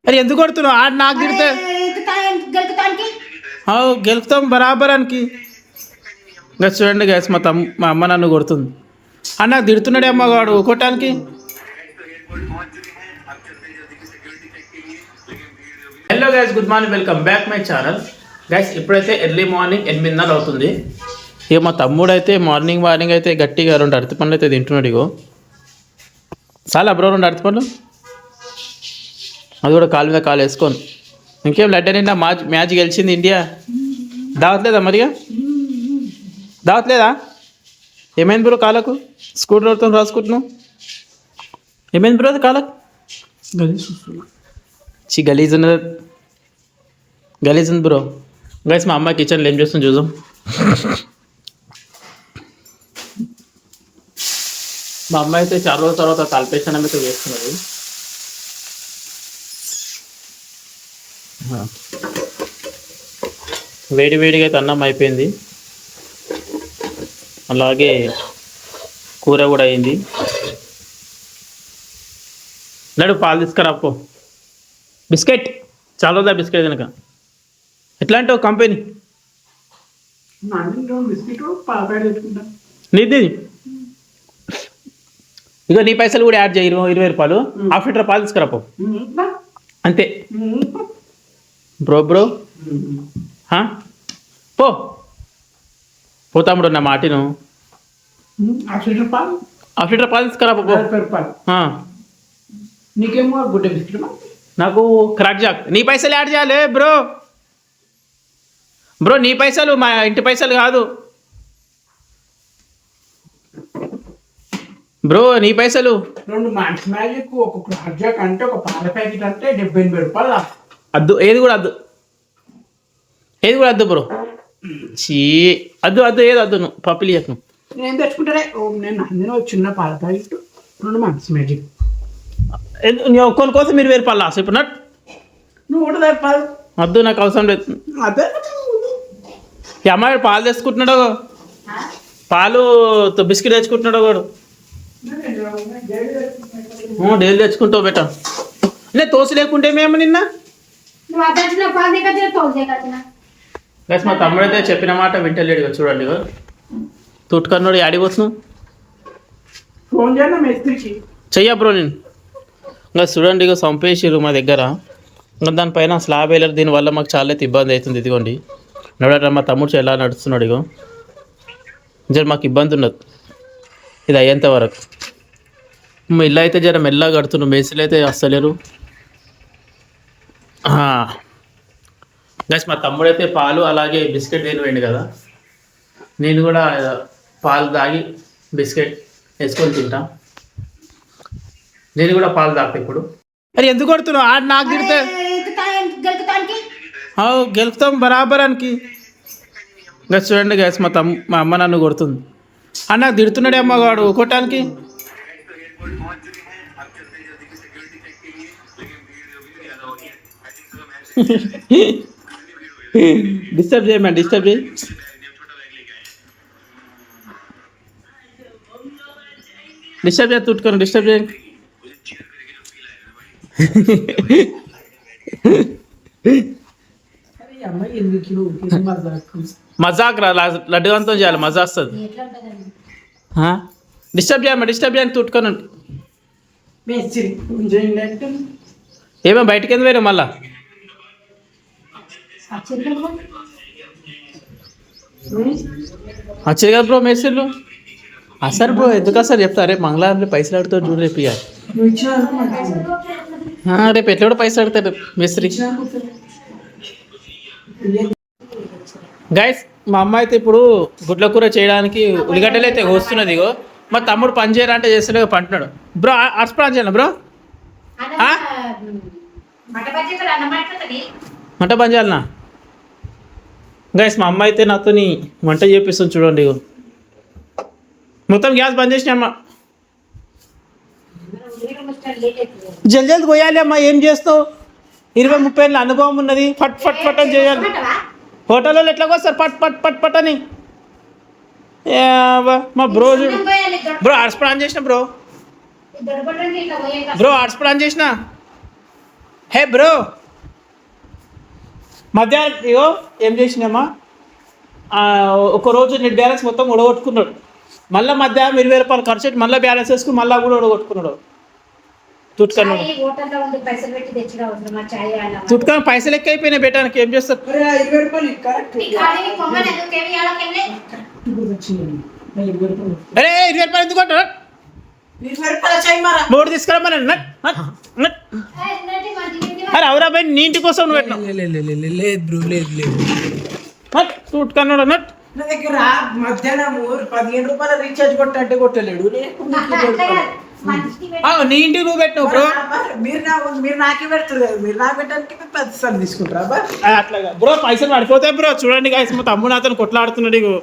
అరే ఎందుకు కొడుతున్నావు? ఆడు నాకు తిడితే గెలుపుతాం బరాబరానికి. ఇంకా చూడండి గ్యాస్ మా అమ్మ నన్ను కొడుతుంది. నాకు తిడుతున్నాడే అమ్మ వాడు కొట్టడానికి. Hello guys, good morning, welcome back my channel. Guys ఇప్పుడైతే ఎర్లీ మార్నింగ్ 8:30 అవుతుంది. ఇక మా తమ్ముడు అయితే మార్నింగ్ అయితే గట్టిగా 2 అరటి పండ్లు అయితే తింటున్నాడు. ఇగో చాలా బ్రో 2 అరటి పండ్లు, అది కూడా కాలు మీద కాలు వేసుకొని. ఇంకేం లడ్డ నిండా మ్యాచ్ గెలిచింది ఇండియా. దావట్లేదా మరిగా? దావట్లేదా? ఏమైంది బ్రో కాలకు? స్కూటర్ డ్రైవర్తో రాసుకుంటున్నావు, ఏమైంది బ్రో అది కాలకు? గలీజ్ ఉన్నది, గలీజ్ ఉంది బ్రో. గైస్ మా అమ్మాయి కిచెన్లో ఏం చేస్తుంది చూద్దాం. మా అమ్మాయి అయితే చాలా రోజుల తర్వాత తలపేషన్ అయితే చేస్తున్నది. వేడి వేడిగా అయితే అన్నం అయిపోయింది, అలాగే కూర కూడా అయింది. నడు పాలు తీసుకురాపో. బిస్కెట్ చాలా రోజులు బిస్కెట్ కనుక ఎట్లాంటి ఒక కంపెనీ నీది. ఇక నీ పైసలు కూడా యాడ్ చేయి, 20 రూపాయలు. హాఫ్ లీటర్ పాలు తీసుకురాపో అంతే. బ్రో పో పోతాముడు నా మాటిను. హాఫ్ లీటర్ పాలు తీసుకురాపో. నీకేమో గుడ్డ బిస్కెట్, నాకు క్రాక్ జాక్. నీ పైసలు యాడ్ చేయాలి బ్రో. బ్రో నీ పైసలు, మా ఇంటి పైసలు కాదు బ్రో, నీ పైసలు. 2 మంచి మ్యాజిక్, ఒక క్రాక్ జాక్ అంటే ఒక పాల ప్యాకెట్ అంటే 70-80 రూపాయలు. అద్దు, ఏది కూడా అద్దు, ఏది కూడా అద్దు బ్రో. చీ అద్దు ఏది అద్దు. నువ్వు పప్పులు చెప్పు. నేను తెచ్చుకుంటానే. నేను అందులో చిన్న పాల ప్యాకెట్, 2 మంచి మ్యాజిక్. కొన్ని కోసం మీరు 1000 రూపాయలు లాస్ ఇప్పుడు నట్. నువ్వు కూడా తెప్పాలి. వద్దు, నాకు అవసరం లేదు. అదే ఈ అమ్మాయి పాలు తెచ్చుకుంటున్నాడు, పాలు బిస్కెట్ తెచ్చుకుంటున్నాడు వాడు. డైలీ తెచ్చుకుంటావు బెట. నేను తోసి లేకుంటే మేము నిన్న గైస్ మా తమ్ముడు అయితే చెప్పిన మాట వింటలేడు. చూడండి తుట్టుకన్నాడు. ఆడిపోతున్నావు, ఫోన్ చేయనా మేస్త్రికి? చెయ్య బ్రో. నేను ఇంకా చూడండి, ఇక చంపేసిరు మా దగ్గర. ఇంకా దానిపైన స్లాబ్ వేయలేరు. దీనివల్ల మాకు చాలా అయితే ఇబ్బంది అవుతుంది. ఇదిగోండి నడవడం, మా తమ్ముడు ఎలా నడుస్తున్నాడు. ఇగో జర మాకు ఇబ్బంది ఉండదు ఇది అయ్యేంత వరకు. మా ఇల్లు అయితే జర మెల్లగా కడుతున్నాం, మేసులు అయితే వస్తలేరు. గైస్ మా తమ్ముడు అయితే పాలు అలాగే బిస్కెట్ తినిపోయింది కదా. నేను కూడా పాలు తాగి బిస్కెట్ వేసుకొని తింటా. నేను కూడా పాలు తాగుతా ఇప్పుడు. అరే ఎందుకు కొడుతున్నావు? ఆడు నాకు తిడితే గెలుపుతాం బరాబరానికి. ఇంకా చూడండి గ్యాస్ మా అమ్మ నన్ను కొడుతుంది. నాకు తిడుతున్నాడే అమ్మ వాడు కొట్టడానికి. డిస్టర్బ్ చేయ మ్యామ్, డిస్టర్బ్ చేయి. డిస్టర్బ్ చేయ, తుట్టుకొని డిస్టర్బ్ చేయండి. మజాక్ రా, లడ్డుగంతం చేయాలి, మజా వస్తుంది. డిస్టర్బ్ చేయమ్మా, డిస్టర్బ్ చేయని తుట్టుకొని. ఏమో బయటకి ఎందుకు పోయినా మళ్ళా? వచ్చేది కదా బ్రో మేస్త్రీలు. అసలు బ్రో ఎందుకు అసలు చెప్తా. రేపు మంగళవారం పైసలు అడుగుతాడు చూడు. రేపు ఇక రేపు ఎట్లా కూడా పైసలు అడుగుతాడు మేస్త్రి. గైస్ మా అమ్మ అయితే ఇప్పుడు గుడ్ల కూర చేయడానికి ఉల్లిగడ్డలు అయితే కోస్తున్నది. ఇగో మా తమ్ముడు పని చేయరా అంటే చేస్తలే పంటున్నాడు. బ్రో అర్స్ పని చేయాలి బ్రో, వంట పని చేయాలనా? గైస్ మా అమ్మ అయితే నాతో వంట చేపిస్తుంది చూడండి. ఇగో మొత్తం గ్యాస్ బంద్ చేసిన అమ్మ. జల్దీ పోయాలి అమ్మ. ఏం చేస్తావు? 20-30 ఏళ్ళ అనుభవం ఉన్నది. ఫట్ ఫట్ ఫట్ అని చేయాలి. హోటల్లో ఎట్లా వస్తారు పట్ పట్ పట్ పట్ అని. మా బ్రో చూడు బ్రో, హాట్స్పాట్ ఆన్ చేసిన బ్రో. హాట్స్పాట్ ఆన్ చేసిన. హే బ్రో మధ్యాహ్నం ఇగో ఏం చేసినామా ఒక రోజు నెట్ బ్యాలెన్స్ మొత్తం ఉడగొట్టుకున్నాడు. మళ్ళీ మధ్యాహ్నం 20 రూపాయలు ఖర్చు పెట్టి మళ్ళీ బ్యాలెన్స్ వేసుకుని మళ్ళీ కూడా ఉడగొట్టుకున్నాడు. తుట్కన్నాడు తుట్కన పైసలు ఎక్కువ అయిపోయినాయి పెట్టడానికి ఏం చేస్తారు. అరే 20 రూపాయలు కరెక్ట్. అరే 20 రూపాయలు ఎందుకు అంటారు. 20 రూపాయల చాయ్ మారా. 3 తీసుకురమ్మని అరే అవరా బాయ్ నీ ఇంటి కోసం నువ్వు పెట్టినావు. లేదు బ్రో లేదు. తుట్కన్నాడు నట్ నా దగ్గర మధ్యాహ్నం 15 రూపాయల రీఛార్జ్ కొట్టంటే కొట్టలేడు. నీ ఇంటికి నువ్వు పెట్టినావు బ్రో. మీరు నాకే పెడతారు కదా, మీరు నాకు పెట్టడానికి 10 సార్లు తీసుకుంటారా బా. అట్లాగా బ్రో పైసలు పడిపోతాయి బ్రో. చూడండి గాయస్ మా తమ్ముడు అతను కొట్లాడుతున్నాడు. ఇగో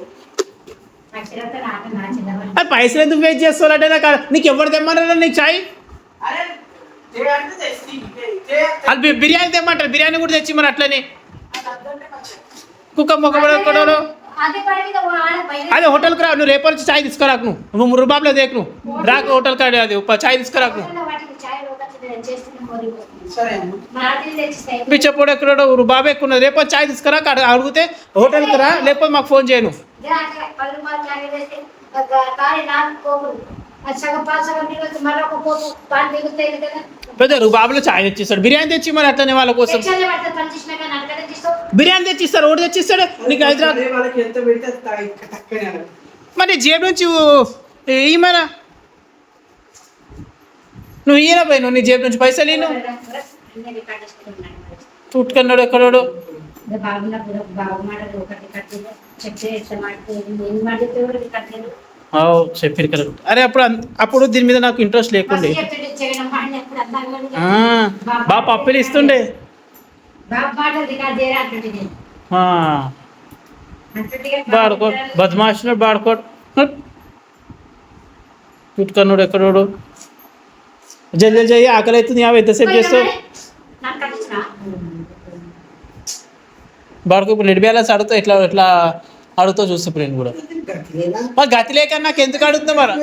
పైసలు ఎందుకు వెయిట్ చేస్తావు నాకు నీకు ఎవరు తెమ్మన్నారా నీకు చాయ్. అది బిర్యానీ తెమ్మంటారు. బిర్యానీ కూడా తెచ్చి మరి అట్లనే కుక్క మొక్క పడకూడదు. అదే హోటల్కి రా. నువ్వు రేపటి నుంచి చాయ్ తీసుకురాకు. నువ్వు రుబాబ్లో దేకు నువ్వు రాకు హోటల్ కాడ. అది చాయ్ తీసుకురాకు. పిచ్చపోడు ఎక్కడో రుబాబు ఎక్కున్నది. రేపటి చాయ్ తీసుకురాక అడిగితే హోటల్కి రా, లేకపోతే మాకు ఫోన్ చేయను. పెద్ద రుబాబులో చాయ్ తెచ్చిస్తాడు. బిర్యానీ తెచ్చి మరి అట్లనే వాళ్ళ కోసం బిర్యానీ తెచ్చిస్తారు. ఒకటి తెచ్చిస్తాడు నీకు హైదరాబాద్. మరి జేబు నుంచి ఇయ్యమరా. నువ్వు ఈయన పోయి నువ్వు నీ జేబు నుంచి పైసలు ఈను. చుట్టుకున్నాడు ఎక్కడోడు. చెప్పారు కదా. అరే అప్పుడు దీని మీద నాకు ఇంట్రెస్ట్ లేకుండే. బాగా పప్పులు ఇస్తుండే. బాడుకో బద్మాష్ బాడుకోడు. చుట్టుకున్నాడు ఎక్కడోడు. జల్దీ చెయ్యి ఆకలి అవుతుంది. ఎంతసేపు చేస్తావు. బాడుకో ఇప్పుడు నెట్ బ్యాలెన్స్ అడుగుతా ఎట్లా ఎట్లా అడుగుతావు చూస్తే ఇప్పుడు నేను కూడా. మరి గతి లేక నాకు ఎందుకు అడుగుతున్నా మరి.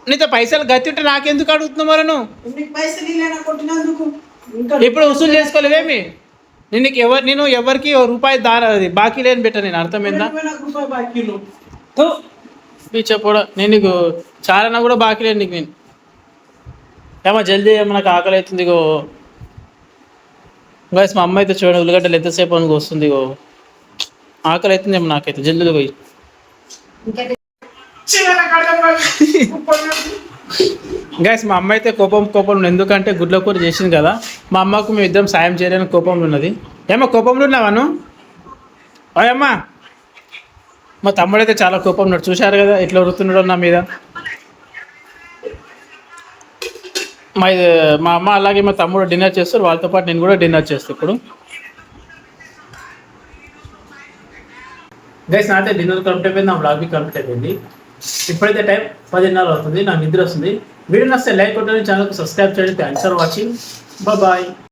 నీతో పైసలు గతి ఉంటే నాకెందుకు అడుగుతున్నా మరి నువ్వు. ఇప్పుడు వసూలు చేసుకోలేవేమి. నేను ఎవరికి రూపాయి బాకీ లేని పెట్టా. నేను అర్థమైందా చెప్పడా. నేను నీకు చాలా కూడా బాకీ లేను నీకు. నేను ఏమో జల్దీ ఏమో నాకు ఆకలి అవుతుంది. ఇగో గైస్ మా అమ్మ అయితే చూడండి ఉల్లిగడ్డలు ఎంతసేపు అనుకో వస్తుంది. ఇగో ఆకలి అవుతుంది ఏమో నాకైతే. జల్దీ పోయి గైస్ మా అమ్మ అయితే కోపంలో ఎందుకంటే గుడ్ల కూర చేసింది కదా. మా అమ్మకు మేము ఇద్దరం సాయం చేయడానికి కోపంలో ఉన్నది. ఏమో కోపంలో ఉన్నావాను అమ్మా. మా తమ్ముడు అయితే చాలా కోపంలో ఉన్నాడు. చూశారు కదా ఎట్లా ఉరుతున్నాడో నా మీద. మా అమ్మ అలాగే మా తమ్ముడు డిన్నర్ చేస్తారు. వాళ్ళతో పాటు నేను కూడా డిన్నర్ చేస్తాను ఇప్పుడు. గైస్ నాతో డిన్నర్ కంప్లీట్ అయిపోయింది. నా బ్లాగ్ కంప్లీట్ అయిపోయింది. ఇప్పుడైతే టైం 10:30 అవుతుంది. నాకు నిద్ర వస్తుంది. వీడియో నచ్చితే లైక్ కొట్టండి, ఛానల్కి సబ్స్క్రైబ్ చేయండి. Thanks for watching. బాయ్.